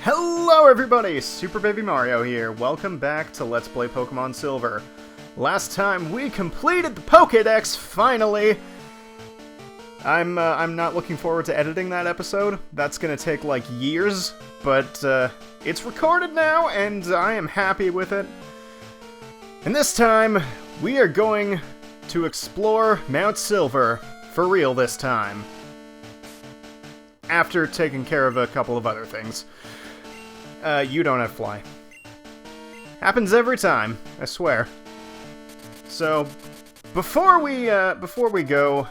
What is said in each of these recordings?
Hello everybody, Super Baby Mario here. Welcome back to Let's Play Pokemon Silver. Last time we completed the Pokédex, finally! I'm not looking forward to editing that episode. That's gonna take like years, but it's recorded now and I am happy with it. And this time, we are going to explore Mount Silver, for real this time. After taking care of a couple of other things. You don't have fly. Happens every time, I swear. So, before we go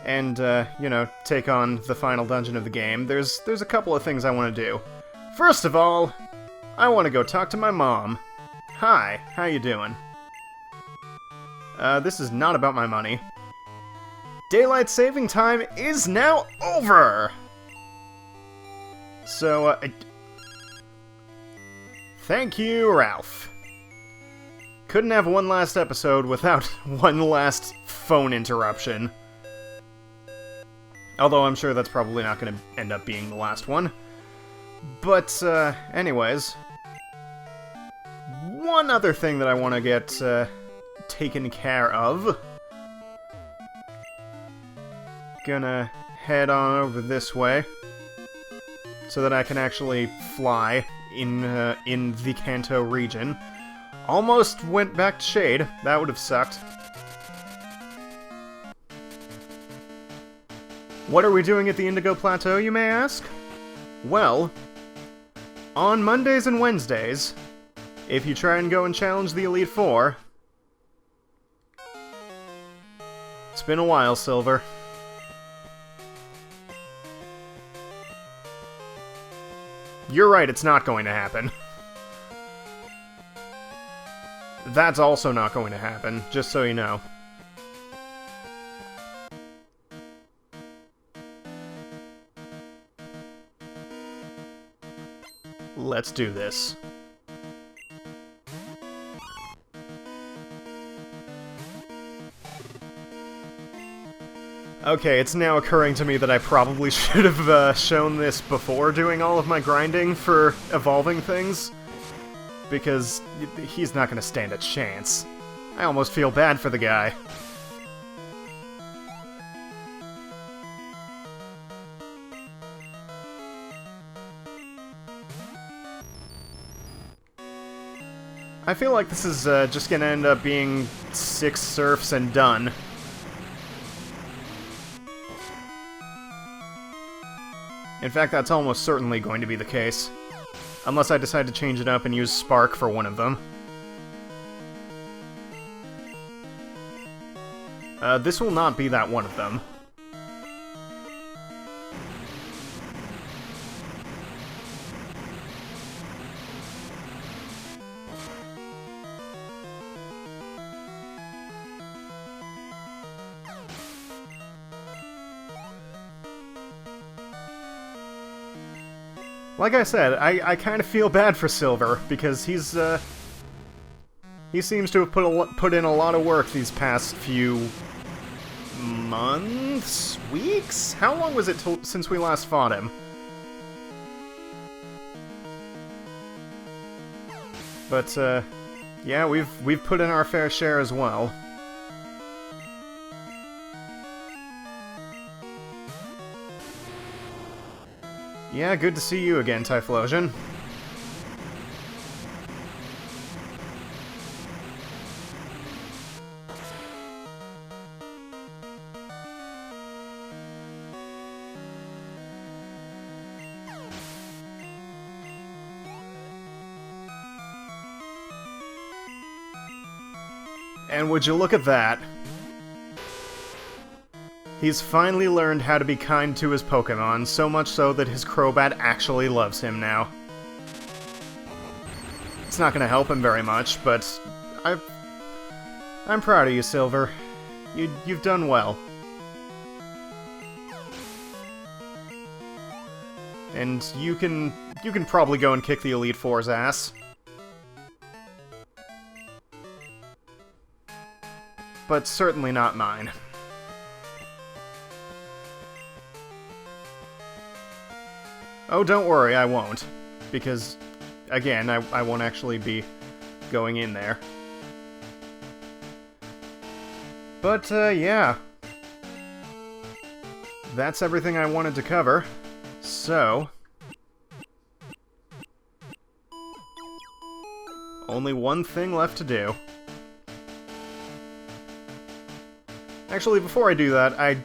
and, you know, take on the final dungeon of the game, there's a couple of things I want to do. First of all, I want to go talk to my mom. Hi, how you doing? This is not about my money. Daylight saving time is now over! So, thank you, Ralph. Couldn't have one last episode without one last phone interruption. Although I'm sure that's probably not going to end up being the last one. But, anyways. One other thing that I want to get, taken care of. Gonna head on over this way. So that I can actually fly in the Kanto region. Almost went back to Shade. That would have sucked. What are we doing at the Indigo Plateau, you may ask? Well, on Mondays and Wednesdays, if you try and go and challenge the Elite Four... It's been a while, Silver. You're right, it's not going to happen. That's also not going to happen, just so you know. Let's do this. Okay, it's now occurring to me that I probably should have shown this before doing all of my grinding for evolving things. Because he's not going to stand a chance. I almost feel bad for the guy. I feel like this is just going to end up being 6 surfs and done. In fact, that's almost certainly going to be the case. Unless I decide to change it up and use Spark for one of them. This will not be that one of them. Like I said, I kind of feel bad for Silver, because he seems to have put in a lot of work these past few... months? Weeks? How long was it since we last fought him? But, yeah, we've put in our fair share as well. Yeah, good to see you again, Typhlosion. And would you look at that? He's finally learned how to be kind to his Pokémon, so much so that his Crobat actually loves him now. It's not gonna help him very much, but I'm proud of you, Silver. You've done well. And you can probably go and kick the Elite Four's ass. But certainly not mine. Oh, don't worry, I won't. Because, again, I won't actually be going in there. But, yeah. That's everything I wanted to cover. So... only one thing left to do. Actually, before I do that, I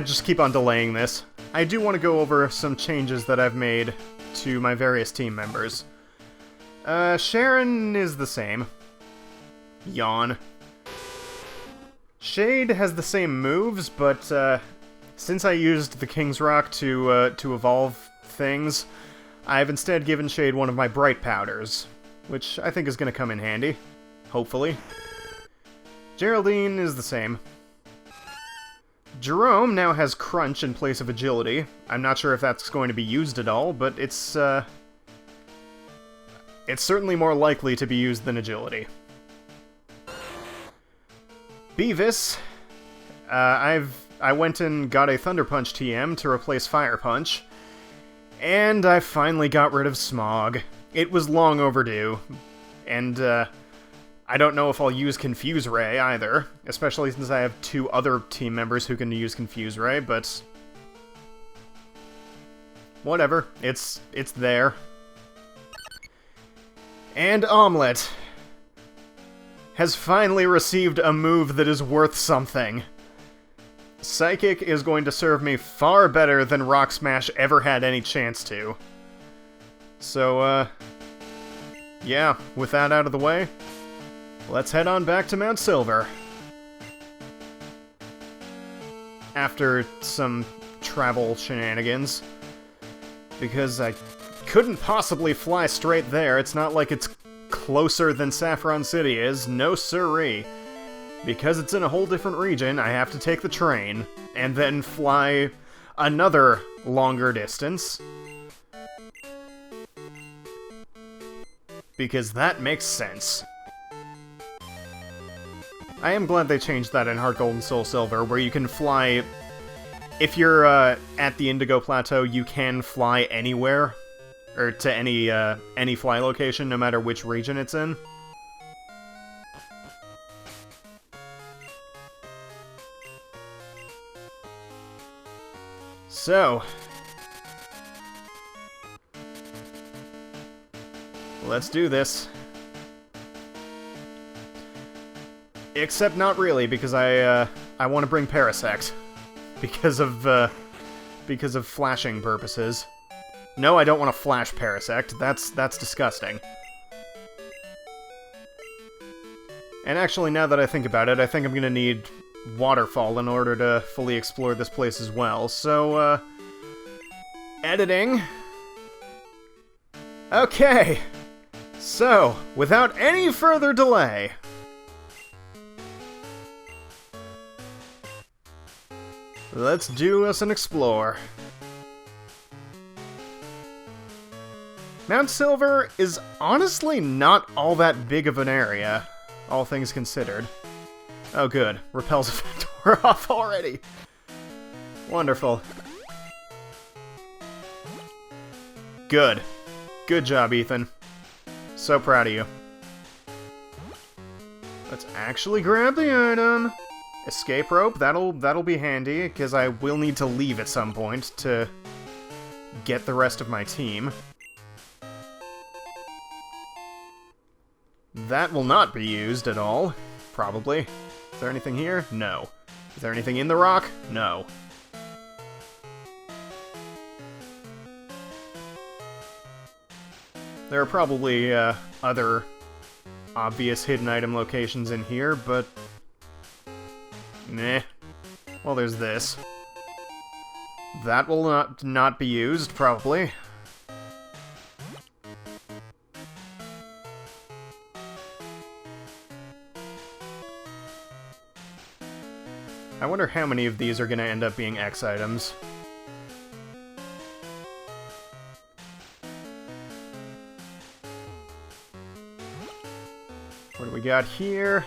just keep on delaying this. I do want to go over some changes that I've made to my various team members. Sharon is the same. Yawn. Shade has the same moves, but, since I used the King's Rock to evolve things, I've instead given Shade one of my Bright Powders, which I think is going to come in handy. Hopefully. Geraldine is the same. Jerome now has Crunch in place of Agility. I'm not sure if that's going to be used at all, but it's certainly more likely to be used than Agility. Beavis, I went and got a Thunder Punch TM to replace Fire Punch, and I finally got rid of Smog. It was long overdue, and I don't know if I'll use Confuse Ray either, especially since I have two other team members who can use Confuse Ray, but whatever, it's there. And Omelette has finally received a move that is worth something. Psychic is going to serve me far better than Rock Smash ever had any chance to. So, yeah, with that out of the way, let's head on back to Mount Silver. After some travel shenanigans. Because I couldn't possibly fly straight there. It's not like it's closer than Saffron City is. No siree. Because it's in a whole different region, I have to take the train, and then fly another longer distance. Because that makes sense. I am glad they changed that in Heart Gold and Soul Silver, where you can fly... if you're at the Indigo Plateau, you can fly anywhere, or to any fly location, no matter which region it's in. So, let's do this. Except not really, because I want to bring Parasect. Because of flashing purposes. No, I don't want to flash Parasect. That's disgusting. And actually, now that I think about it, I think I'm gonna need Waterfall in order to fully explore this place as well. So, editing. Okay. So, without any further delay, let's do us an explore. Mount Silver is honestly not all that big of an area, all things considered. Oh good, Repel's effect wore off already. Wonderful. Good. Good job, Ethan. So proud of you. Let's actually grab the item. Escape rope, that'll be handy, because I will need to leave at some point to get the rest of my team. That will not be used at all, probably. Is there anything here? No. Is there anything in the rock? No. There are probably other obvious hidden item locations in here, but... meh. Well, there's this. That will not be used, probably. I wonder how many of these are going to end up being X items. What do we got here?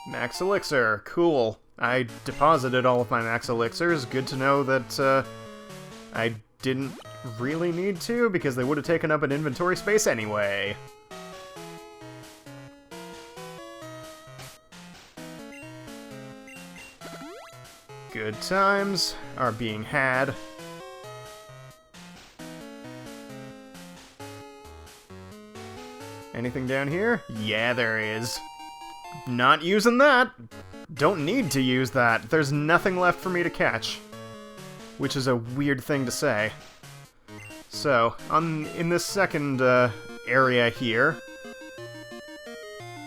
Max Elixir. Cool. I deposited all of my Max Elixirs. Good to know that I didn't really need to, because they would have taken up an inventory space anyway. Good times are being had. Anything down here? Yeah, there is. Not using that. Don't need to use that. There's nothing left for me to catch. Which is a weird thing to say. So, in this second area here,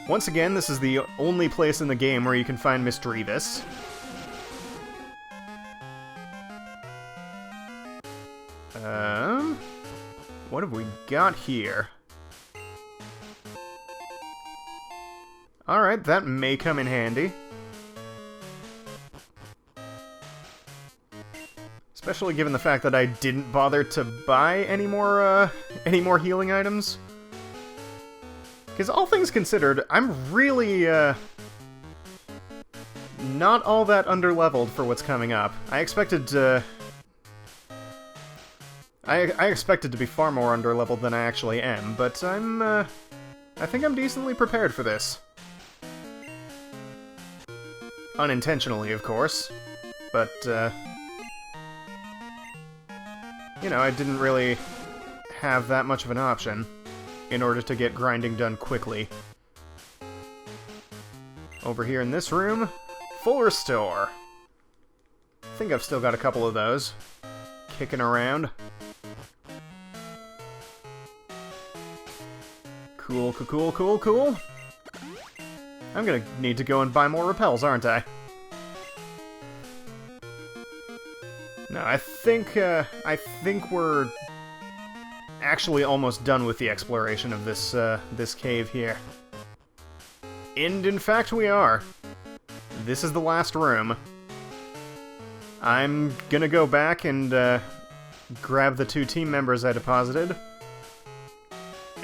once again, this is the only place in the game where you can find Miss Drevis. What have we got here? Alright, that may come in handy. Especially given the fact that I didn't bother to buy any more healing items. Because all things considered, I'm really, not all that underleveled for what's coming up. I expected to... I expected to be far more underleveled than I actually am, but I think I'm decently prepared for this. Unintentionally, of course. But, you know, I didn't really have that much of an option in order to get grinding done quickly. Over here in this room, full restore. I think I've still got a couple of those kicking around. Cool, cool, cool, cool. I'm gonna need to go and buy more repels, aren't I? No, I think we're actually almost done with the exploration of this, this cave here. And in fact we are. This is the last room. I'm gonna go back and, grab the 2 team members I deposited.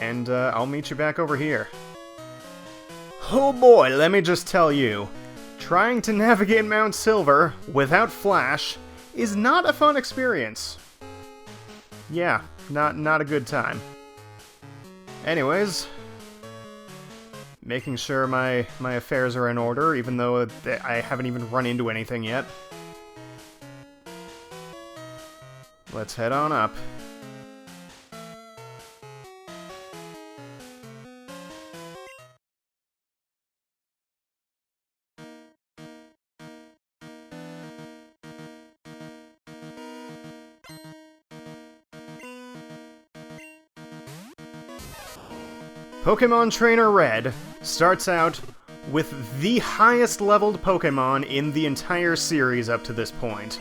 And, I'll meet you back over here. Oh boy, let me just tell you. Trying to navigate Mount Silver without Flash is not a fun experience. Yeah, not a good time. Anyways, making sure my affairs are in order, even though I haven't even run into anything yet. Let's head on up. Pokémon Trainer Red starts out with the highest leveled Pokémon in the entire series up to this point.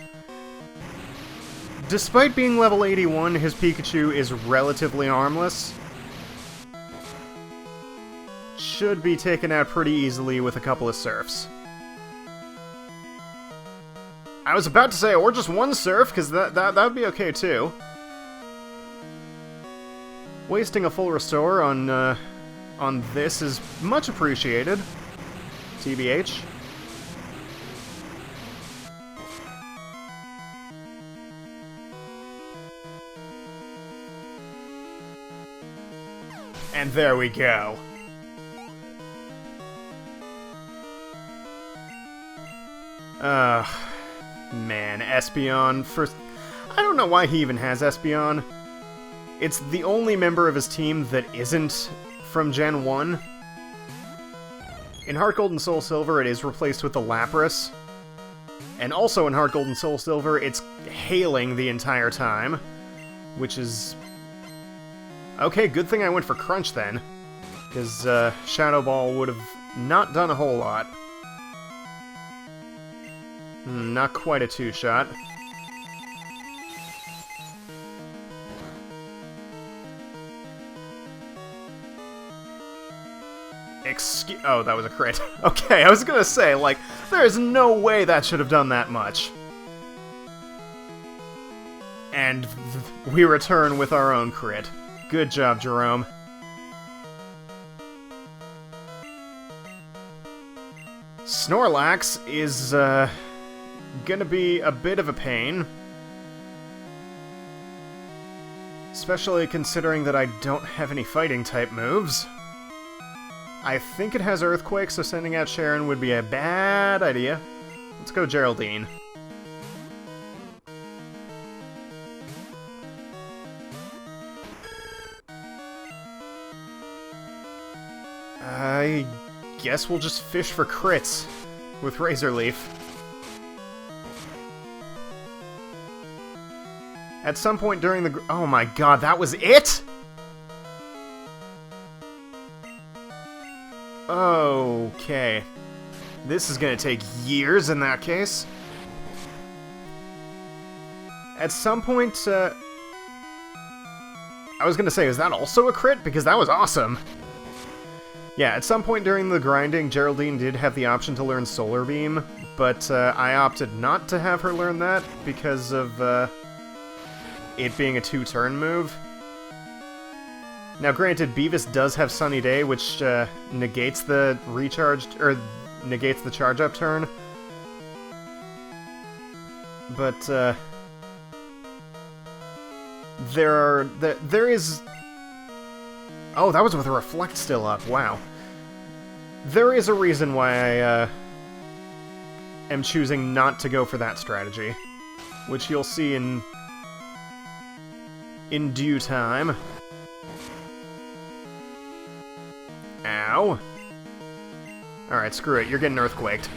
Despite being level 81, his Pikachu is relatively harmless. Should be taken out pretty easily with a couple of Surfs. I was about to say, or just one Surf, because that would be okay too. Wasting a full restore on this is much appreciated. TBH. And there we go. Man, Espeon, first... I don't know why he even has Espeon. It's the only member of his team that isn't from Gen 1. In Heart Gold and Soul Silver, it is replaced with the Lapras. And also in Heart Gold and Soul Silver, it's hailing the entire time. Which is... okay, good thing I went for Crunch then. Because Shadow Ball would have not done a whole lot. Not quite a 2-shot. Oh, that was a crit. Okay, I was gonna say, like, there's no way that should have done that much. And we return with our own crit. Good job, Jerome. Snorlax is, gonna be a bit of a pain. Especially considering that I don't have any fighting-type moves. I think it has Earthquake, so sending out Sharon would be a bad idea. Let's go Geraldine. I guess we'll just fish for crits with Razor Leaf. At some point during the... Oh my god, that was it?! Okay. This is gonna take years in that case. At some point, I was gonna say, is that also a crit? Because that was awesome! Yeah, at some point during the grinding, Geraldine did have the option to learn Solar Beam, but I opted not to have her learn that because of it being a 2-turn move. Now granted, Beavis does have Sunny Day, which negates the negates the charge-up turn. But there is... Oh, that was with a Reflect still up, wow. There is a reason why I am choosing not to go for that strategy, which you'll see in due time. Ow. Alright, screw it, you're getting Earthquaked.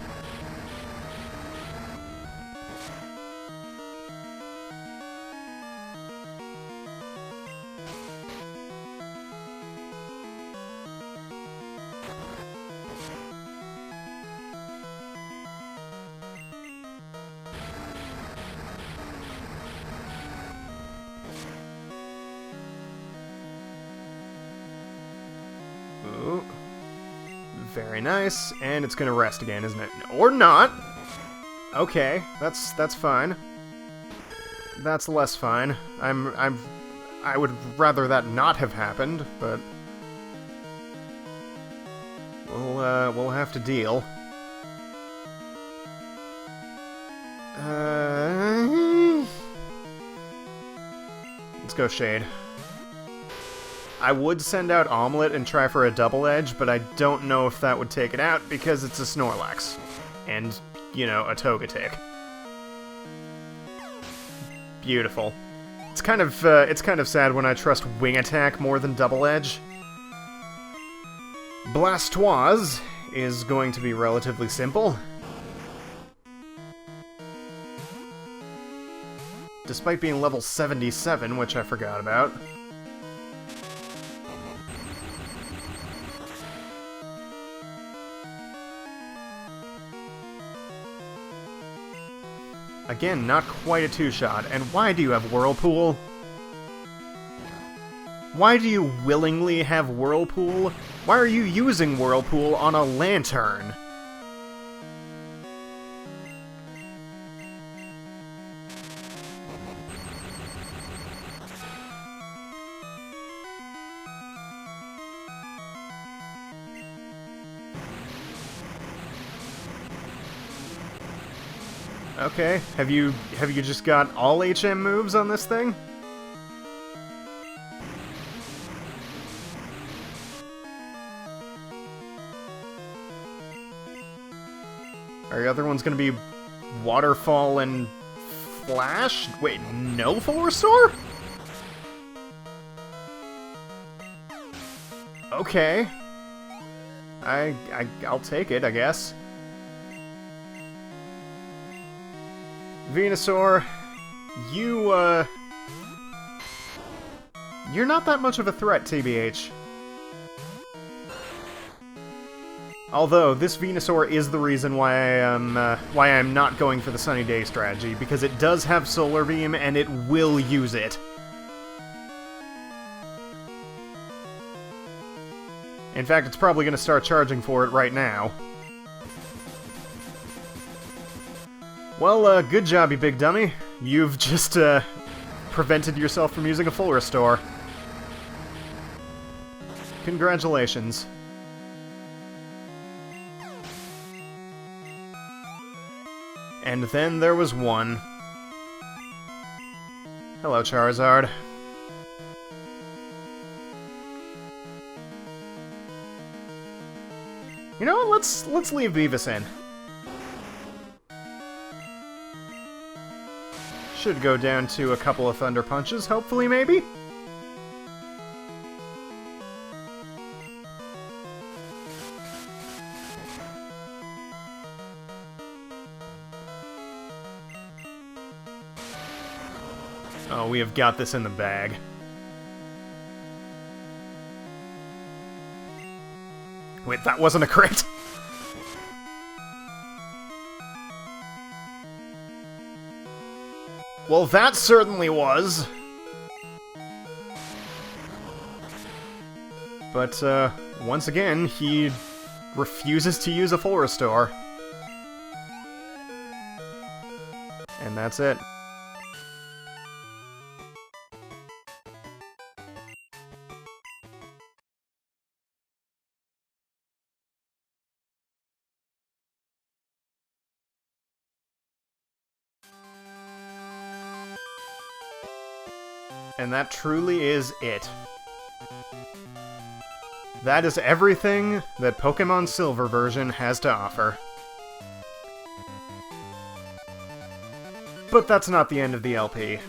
Ooh. Very nice, and it's gonna rest again, isn't it? Or not! Okay, that's fine. That's less fine. I would rather that not have happened, but we'll have to deal. Let's go Shade. I would send out Omelette and try for a double edge, but I don't know if that would take it out because it's a Snorlax. And, you know, a Togetic. Beautiful. It's kind of sad when I trust Wing Attack more than double edge. Blastoise is going to be relatively simple. Despite being level 77, which I forgot about. Again, not quite a two-shot. And why do you have Whirlpool? Why do you willingly have Whirlpool? Why are you using Whirlpool on a Lantern? Okay, have you just got all HM moves on this thing? Are the other ones gonna be Waterfall and Flash? Wait, no full restore? Okay. I'll take it, I guess. Venusaur, you're not that much of a threat, TBH. Although, this Venusaur is the reason why I'm not going for the Sunny Day strategy, because it does have Solar Beam, and it will use it. In fact, it's probably going to start charging for it right now. Well, good job, you big dummy. You've just, prevented yourself from using a full restore. Congratulations. And then there was one. Hello, Charizard. You know what? Let's leave Beavis in. Should go down to a couple of Thunder Punches, hopefully, maybe? Oh, we have got this in the bag. Wait, that wasn't a crit? Well, that certainly was. But, once again, he refuses to use a full restore. And that's it. And that truly is it. That is everything that Pokémon Silver version has to offer. But that's not the end of the LP.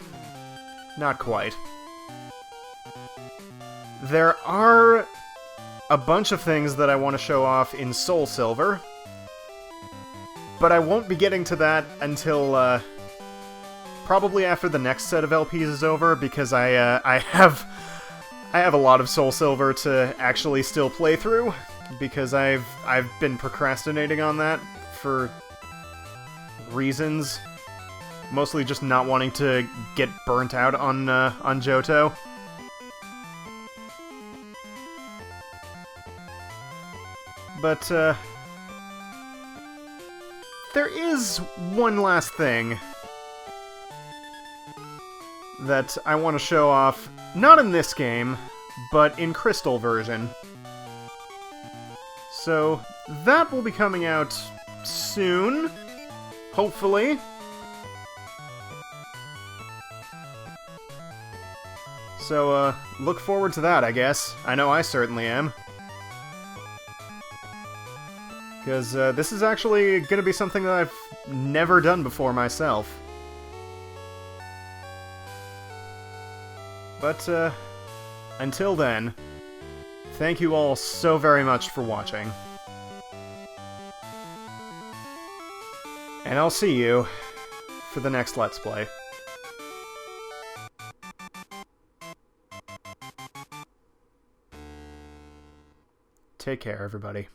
Not quite. There are a bunch of things that I want to show off in Soul Silver, but I won't be getting to that until, probably after the next set of LPs is over, because I have a lot of Soul Silver to actually still play through, because I've been procrastinating on that for reasons. Mostly just not wanting to get burnt out on Johto. But, there is one last thing that I want to show off, not in this game, but in Crystal version. So, that will be coming out soon, hopefully. So, look forward to that, I guess. I know I certainly am. Because, this is actually gonna be something that I've never done before myself. But, until then, thank you all so very much for watching. And I'll see you for the next Let's Play. Take care, everybody.